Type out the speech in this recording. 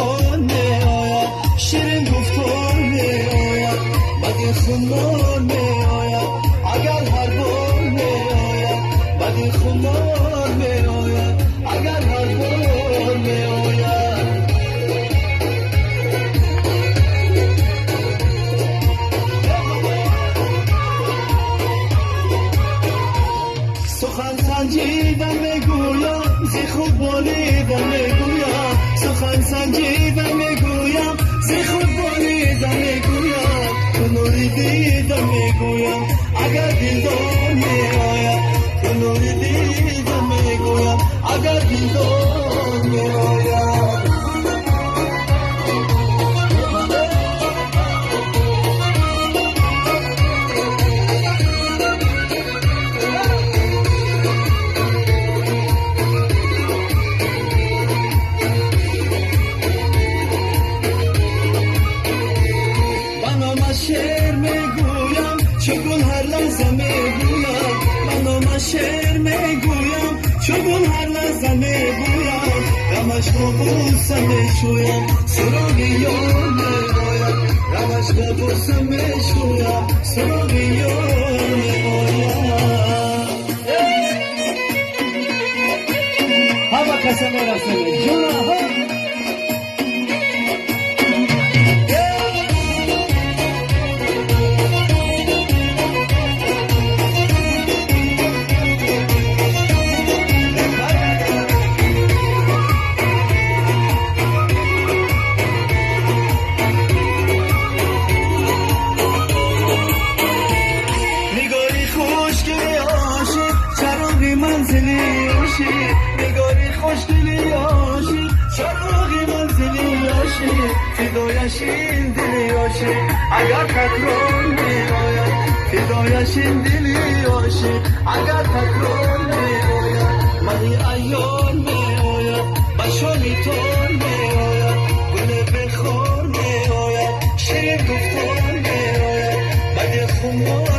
یار می آید، شیرین گفتار می آید، بدی خمار می آید، اگر هر بار می آید، بدی خمار می آید، اگر هر بار می آید. سخن سنجیدم میگویم، زی خوب بالیدم میگویم، سخن سنجیدم میگویم، زی خوب بالیدم میگویم، تو نوری دیدم میگویم، اگر دیدار میآید، تو نوری دیدم میگویم، اگر دیدار میآید. شعر میگویم چون هر لحظه میگویم، من شعر میگویم چون هر لحظه میگویم، غمش با بوسه میشویم، سراغ یار میآید، غمش با بوسه میشویم، سراغ یار میآید. همه قسم رسمه جونه ها. نگاری خوشگلی عاشق، چراغی منزلی عاشق، فدایشین دلی عاشق، اگر تکرار میآید، فدایشین دلی عاشق، اگر تکرار میآید، مهی عیار میآید، بشانی تار میآید، گل بخار میآید، شیرین گفتار میآید، بد خمار